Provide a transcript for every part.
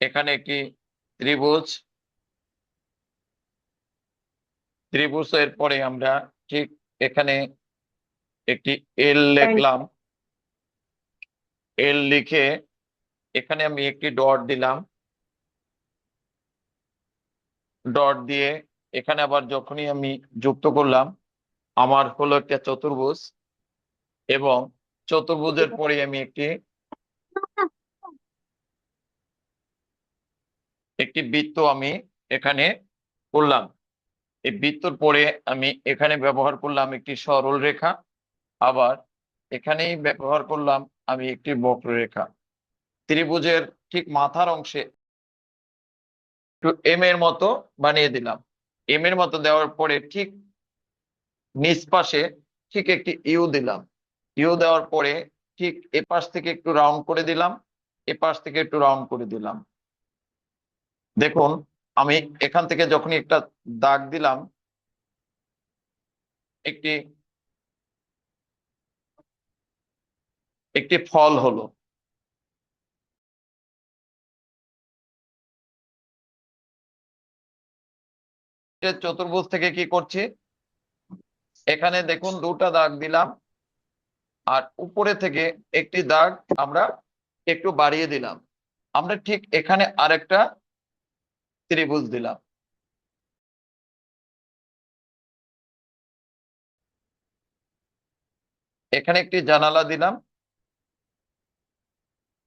এখানে একটি ত্রিভুজ, ত্রিভুজের পরে আমরা ঠিক এখানে একটি এল লিখলাম। এল লিখে এখানে আমি একটি ডট দিলাম। ডট দিয়ে এখানে আবার যখনই আমি যুক্ত করলাম, আমার হলো একটা চতুর্ভুজ, এবং চতুর্ভুজের পরে আমি একটি বৃত্ত আমি এখানে করলাম। এই বৃত্তর পরে আমি এখানে ব্যবহার করলাম একটি সরল রেখা, আবার এখানেই ব্যবহার করলাম আমি একটি বক্ররেখা। ত্রিভুজের ঠিক মাথার অংশে একটু এম এর মতো বানিয়ে দিলাম। এম এর মতো দেওয়ার পরে ঠিক নিচ পাশে ঠিক একটি ইউ দিলাম। ইউ দেওয়ার পরে ঠিক এপাশ থেকে একটু রাউন্ড করে দিলাম, এপাশ থেকে একটু রাউন্ড করে দিলাম। দেখুন, আমি এখান থেকে যখনই একটা দাগ দিলাম, একটি একটি ফল হলো। চতুর্ভুজ থেকে কি করছি, এখানে দেখুন দুটা দাগ দিলাম, আর উপরে থেকে একটি দাগ আমরা একটু বাড়িয়ে দিলাম। আমরা ঠিক এখানে আরেকটা ত্রিভুজ দিলাম। এখানে একটি জানালা দিলাম,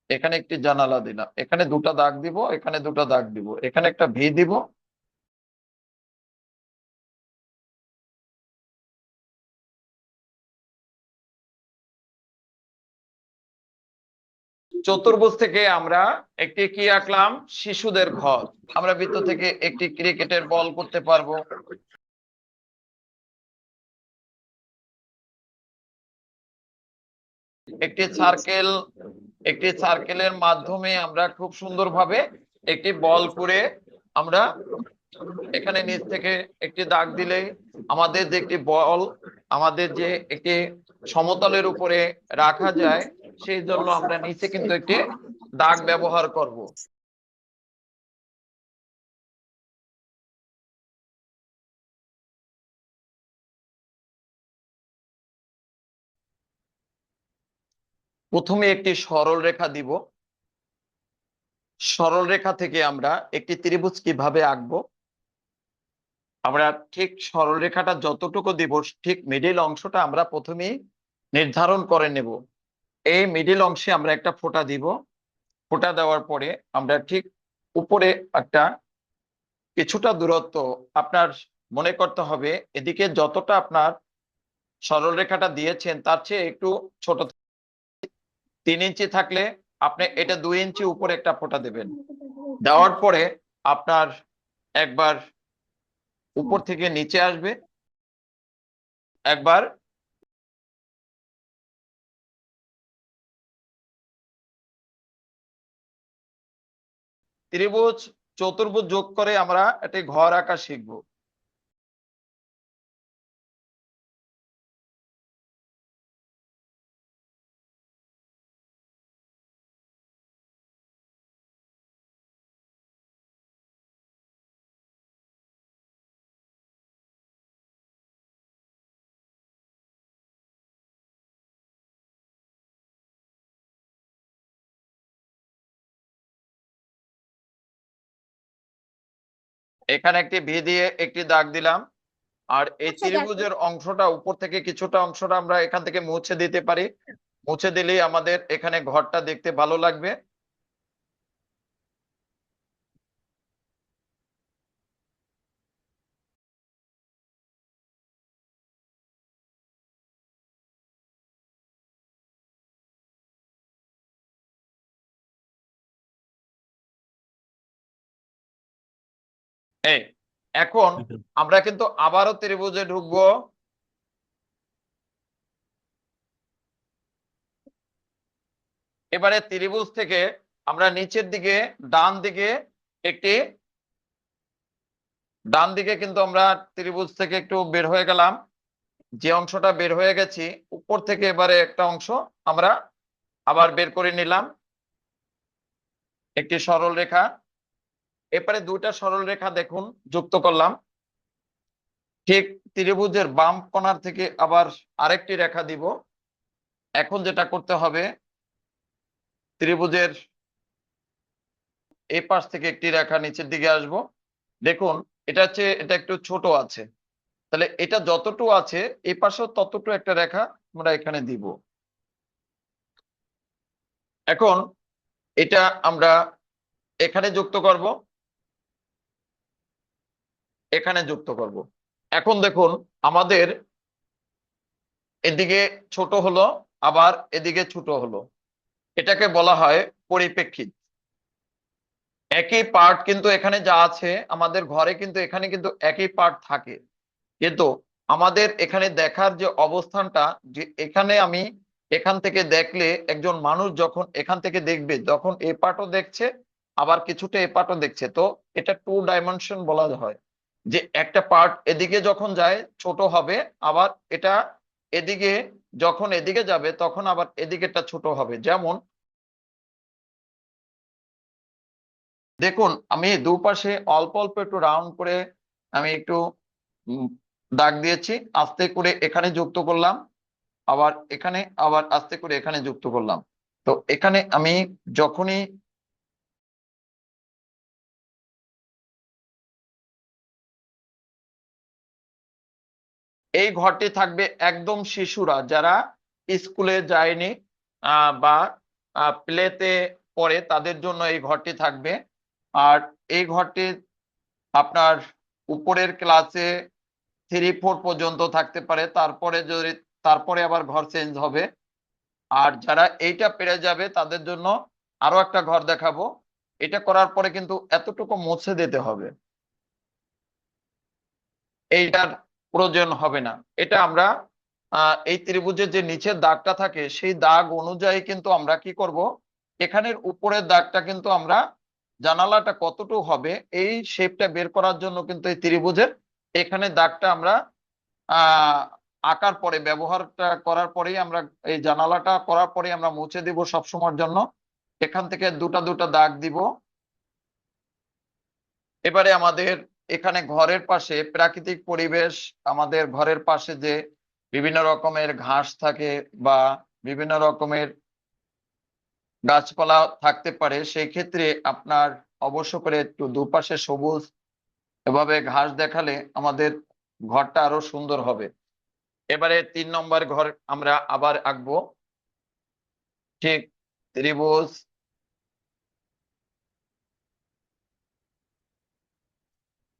এখানে একটি জানালা দিলাম। এখানে দুটা দাগ দিব, এখানে দুটা দাগ দিব, এখানে একটা ভি দিব। চতুর্ভুজ থেকে আমরা একটি কি আঁকলাম, শিশুদের ঘর। আমরা বৃত্ত থেকে একটি ক্রিকেটের বল করতে পারবো। একটি সার্কেল, একটি সার্কেলের মাধ্যমে আমরা খুব সুন্দরভাবে একটি বল করে আমরা এখানে নিচ থেকে একটি দাগ দিলে আমাদের যে একটি বল আমাদের যে একটি সমতলের উপরে রাখা যায়, সেই জন্য আমরা নিচে কিন্তু একটি দাগ ব্যবহার করব। প্রথমে একটি সরল রেখা দিব। সরল রেখা থেকে আমরা একটি ত্রিভুজ কিভাবে আঁকবো, আমরা ঠিক সরল রেখাটা যতটুকু দিব ঠিক মিডিল অংশটা আমরা প্রথমেই নির্ধারণ করে নেব। এই মিডিল অংশে আমরা একটা ফোঁটা দিব। ফোঁটা দেওয়ার পরে আমরা ঠিক উপরে একটা কিছুটা দূরত্ব আপনার মনে করতে হবে, এদিকে যতটা আপনার সরল রেখাটা দিয়েছেন তার চেয়ে একটু ছোট। 3 ইঞ্চি থাকলে আপনি এটা 2 ইঞ্চি উপরে একটা ফোঁটা দেবেন। দেওয়ার পরে আপনার একবার উপর থেকে নিচে আসবে, একবার ত্রিভুজ চতুর্ভুজ যোগ করে আমরা একটি ঘর আঁকা শিখবো। এখানে একটি ভি দিয়ে একটি দাগ দিলাম, আর এই ত্রিভুজের অংশটা উপর থেকে কিছুটা অংশটা আমরা এখান থেকে মুছে দিতে পারি। মুছে দিলেই আমাদের এখানে ঘরটা দেখতে ভালো লাগবে। এই এখন আমরা কিন্তু আবারও ত্রিভুজে ঢুকবো। এবারে ত্রিভুজ থেকে আমরা নিচের দিকে একটি ডান দিকে কিন্তু আমরা ত্রিভুজ থেকে একটু বের হয়ে গেলাম। যে অংশটা বের হয়ে গেছি উপর থেকে এবারে একটা অংশ আমরা আবার বের করে নিলাম, একটি সরল রেখা। এরপরে দুইটা সরল রেখা দেখুন যুক্ত করলাম। ঠিক ত্রিভুজের বাম কোণার থেকে আবার আরেকটি রেখা দিব। এখন যেটা করতে হবে, ত্রিভুজের এই পাশ থেকে একটি রেখা নিচের দিকে আসব। দেখুন এটা একটু ছোট আছে, তাহলে এটা যতটুকু আছে এই পাশেও ততটুকু একটা রেখা আমরা এখানে দিব। এখন এটা আমরা এখানে যুক্ত করব, এখানে যুক্ত করব। এখন দেখুন আমাদের এদিকে ছোট হলো, আবার এদিকে ছোট হলো, এটাকে বলা হয় পরিপ্রেক্ষিত। একই পার্ট কিন্তু এখানে যা আছে আমাদের ঘরে কিন্তু এখানে কিন্তু একই পার্ট থাকে, কিন্তু আমাদের এখানে দেখার যে অবস্থানটা, যে এখানে আমি এখান থেকে দেখলে একজন মানুষ যখন এখান থেকে দেখবে, যখন এ পার্টও দেখছে আবার কিছুটা এ পার্টও দেখছে, তো এটা 2 ডাইমেনশন বলা হয়। যে একটা পার্ট এদিকে যখন যায় ছোট হবে, আবার এটা এদিকে যখন এদিকে যাবে তখন আবার এদিকেটা ছোট হবে। যেমন দেখুন আমি দুপাশে অল্প অল্প একটু রাউন্ড করে আমি একটু উম, দাগ দিয়েছি, আস্তে করে এখানে যুক্ত করলাম, আবার এখানে আবার আস্তে করে এখানে যুক্ত করলাম। তো এখানে আমি যখনই এই ঘরটি থাকবে একদম শিশুরা যারা স্কুলে যায়নি বা প্লেতে পড়ে তাদের জন্য এই ঘরটি থাকবে। আর এই ঘরটি আপনার উপরের ক্লাসে 3 4 পর্যন্ত থাকতে পারে, তারপরে যদি তারপরে আবার ঘর চেঞ্জ হবে। আর যারা এইটা পেরে যাবে তাদের জন্য আরো একটা ঘর দেখাবো। এটা করার পরে কিন্তু এতটুকু মুছে দিতে হবে, এইটার প্রয়োজন হবে না। এটা আমরা এই ত্রিভুজের যে নিচের দাগটা থাকে সেই দাগ অনুযায়ী কিন্তু আমরা কি করব, এখানের উপরের দাগটা কিন্তু আমরা জানালাটা কতটুকু হবে এই শেপটা বের করার জন্য কিন্তু এই ত্রিভুজের এখানে দাগটা আমরা আহ আঁকার পরে ব্যবহারটা করার পরেই আমরা এই জানালাটা করার পরে আমরা মুছে দিব সবসময়ের জন্য। এখান থেকে দুটা দুটা দাগ দিব। এবারে আমাদের এখানে ঘরের পাশে প্রাকৃতিক পরিবেশ, আমাদের ঘরের পাশে যে বিভিন্ন রকমের ঘাস থাকে বা বিভিন্ন রকমের গাছপালা থাকতে পারে, সেই ক্ষেত্রে আপনার অবশ্য করে একটু দুপাশে সবুজ এভাবে ঘাস দেখালে আমাদের ঘরটা আরো সুন্দর হবে। এবারে 3 নম্বর ঘর আমরা আবার আঁকবো। ঠিক ত্রিভুজ,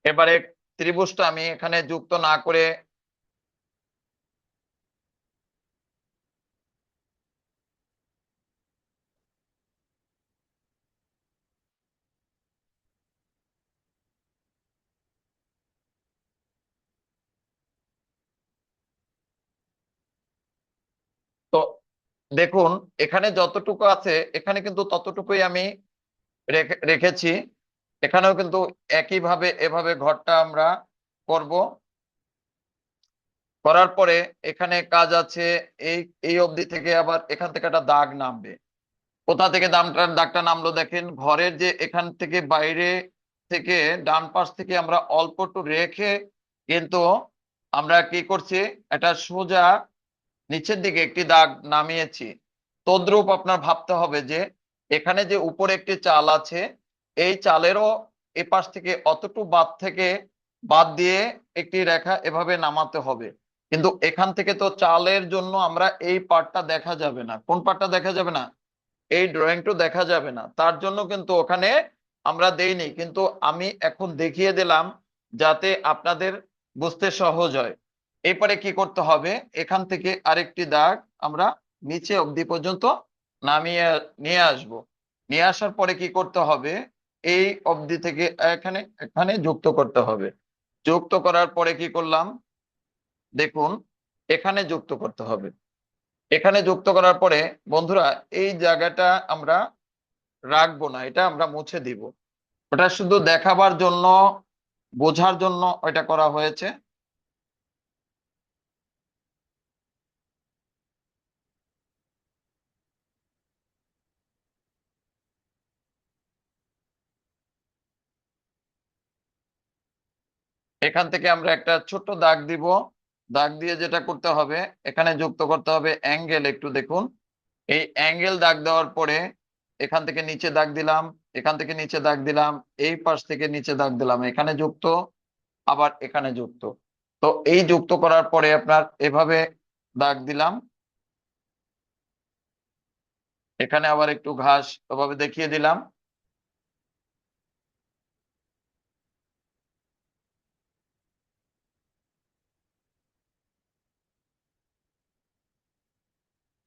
এবারে ত্রিভুজটা আমি এখানে যুক্ত না করে তো দেখুন এখানে যতটুকু আছে এখানে কিন্তু ততটুকুই আমি রেখেছি। এখানেও কিন্তু একইভাবে এভাবে ঘরটা আমরা করব। করার পরে এখানে কাজ আছে, এই এই অবধি থেকে আবার এখান থেকে একটা দাগ নামবে। কোথা থেকে দাগটা নামলো দেখেন, ঘরের যে এখান থেকে বাইরে থেকে ডান পাশ থেকে আমরা অল্প একটু রেখে কিন্তু আমরা কি করছি, এটা সোজা নিচের দিকে একটি দাগ নামিয়েছি। তদ্রূপ আপনার ভাবতে হবে যে এখানে যে উপরে একটি চাল আছে এই চালেরও এপাশ থেকে অতটুকু বাদ দিয়ে একটি রেখা এভাবে নামাতে হবে। কিন্তু এখান থেকে তো চালের জন্য আমরা এই পার্টটা দেখা যাবে না। কোন পার্টটা দেখা যাবে না? এই ড্রয়িংটা দেখা যাবে না, তার জন্য কিন্তু ওখানে আমরা দেইনি, কিন্তু আমি এখন দেখিয়ে দিলাম যাতে আপনাদের বুঝতে সহজ হয়। এরপরে কি করতে হবে, এখান থেকে আরেকটি দাগ আমরা নিচে অবধি পর্যন্ত নামিয়ে নিয়ে আসব। নিয়ে আসার পরে কি করতে হবে, এই অবধি থেকে এখানে এখানে যুক্ত করতে হবে। যুক্ত করার পরে কি করলাম দেখুন, এখানে যুক্ত করতে হবে। এখানে যুক্ত করার পরে বন্ধুরা এই জায়গাটা আমরা রাখবো না, এটা আমরা মুছে দিব। ওটা শুধু দেখাবার জন্য, বোঝার জন্য ওইটা করা হয়েছে। এখান থেকে আমরা একটা ছোট্ট দাগ দিব। দাগ দিয়ে যেটা করতে হবে, এখানে যুক্ত করতে হবে অ্যাঙ্গেল। একটু দেখুন, এই অ্যাঙ্গেল দাগ দেওয়ার পরে এখান থেকে নিচে দাগ দিলাম, এখান থেকে নিচে দাগ দিলাম, এই পাশ থেকে নিচে দাগ দিলাম, এখানে যুক্ত, আবার এখানে যুক্ত। তো এই যুক্ত করার পরে আপনার এভাবে দাগ দিলাম। এখানে আবার একটু ঘাস ওভাবে দেখিয়ে দিলাম।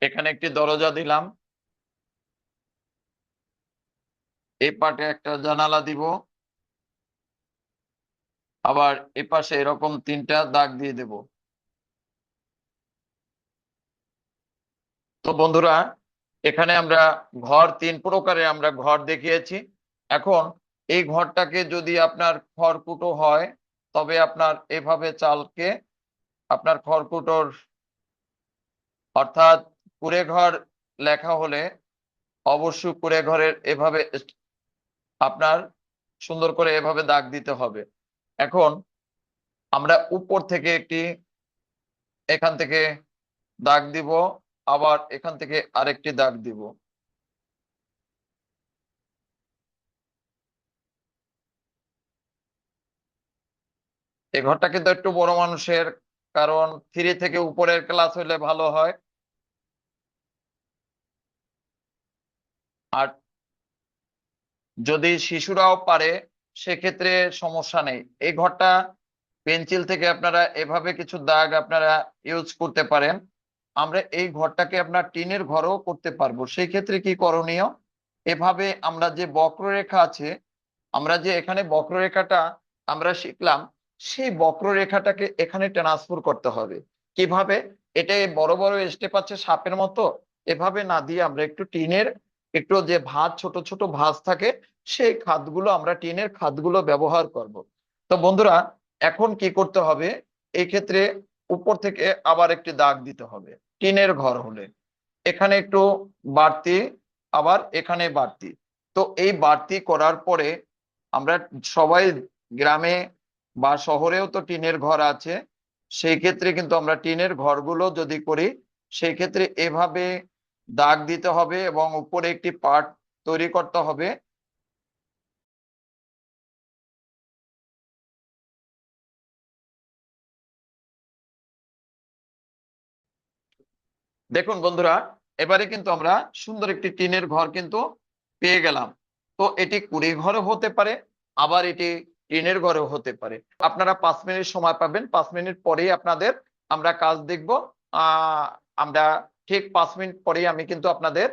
এখানে একটি দরজা দিলাম, এই পাটে একটা জানালা দিব, আবার এ পাশে এরকম তিনটা দাগ দিয়ে দেব। তো বন্ধুরা, এখানে আমরা ঘর তিন প্রকারের আমরা ঘর দেখিয়েছি। এখন এই ঘরটাকে যদি আপনার খড়কুটো হয়, তবে আপনার এভাবে চালকে আপনার খড়কুটোর অর্থাৎ কুড়ে ঘর লেখা হলে অবশ্যই কুড়ে ঘরের এভাবে আপনার সুন্দর করে এভাবে দাগ দিতে হবে। এখন আমরা উপর থেকে একটি এখান থেকে দাগ দিব, আবার এখান থেকে আরেকটি দাগ দিব। এই ঘরটা কিন্তু একটু বড় মানুষের, কারণ 3 থেকে উপরের ক্লাস হলে ভালো হয়। আর যদি শিশুরাও পারে সেক্ষেত্রে সমস্যা নেই। এই ঘরটা পেন্সিল থেকে আপনারা এভাবে কিছু দাগ আপনারা ইউজ করতে পারেন। আমরা এই ঘরটাকে আপনার টিনের ঘরও করতে পারবো। সেই ক্ষেত্রে কি করণীয়, এভাবে আমরা যে বক্ররেখা আছে, আমরা যে এখানে বক্ররেখাটা আমরা শিখলাম, সেই বক্ররেখাটাকে এখানে ট্রান্সফার করতে হবে। কিভাবে? এটা বড় বড় স্টেপ আছে সাপের মতো, এভাবে না দিয়ে আমরা একটু টিনের একটু যে ভাঁজ, ছোট ছোট ভাঁজ থাকে, সেই খাতগুলো আমরা টিনের খাতগুলো ব্যবহার করব। তো বন্ধুরা, এখন কি করতে হবে, এই ক্ষেত্রে উপর থেকে আবার একটি দাগ দিতে হবে। টিনের ঘর হলে এখানে একটু বাড়তি, আবার এখানে বাড়তি। তো এই বাড়তি করার পরে আমরা সবাই গ্রামে বা শহরেও তো টিনের ঘর আছে, সেই ক্ষেত্রে কিন্তু আমরা টিনের ঘরগুলো যদি করি, সেই ক্ষেত্রে এভাবে দাগ দিতে হবে এবং উপরে একটি পার্ট তৈরি করতে হবে। দেখুন বন্ধুরা, এবারে কিন্তু আমরা সুন্দর একটি টিনের ঘর কিন্তু পেয়ে গেলাম। তো এটি কুড়ি ঘরও হতে পারে, আবার এটি টিনের ঘরেও হতে পারে। আপনারা 5 মিনিট সময় পাবেন, 5 মিনিট পরেই আপনাদের আমরা কাজ দেখব। আমরা ঠিক 5 মিনিট পরেই আমি কিন্তু আপনাদের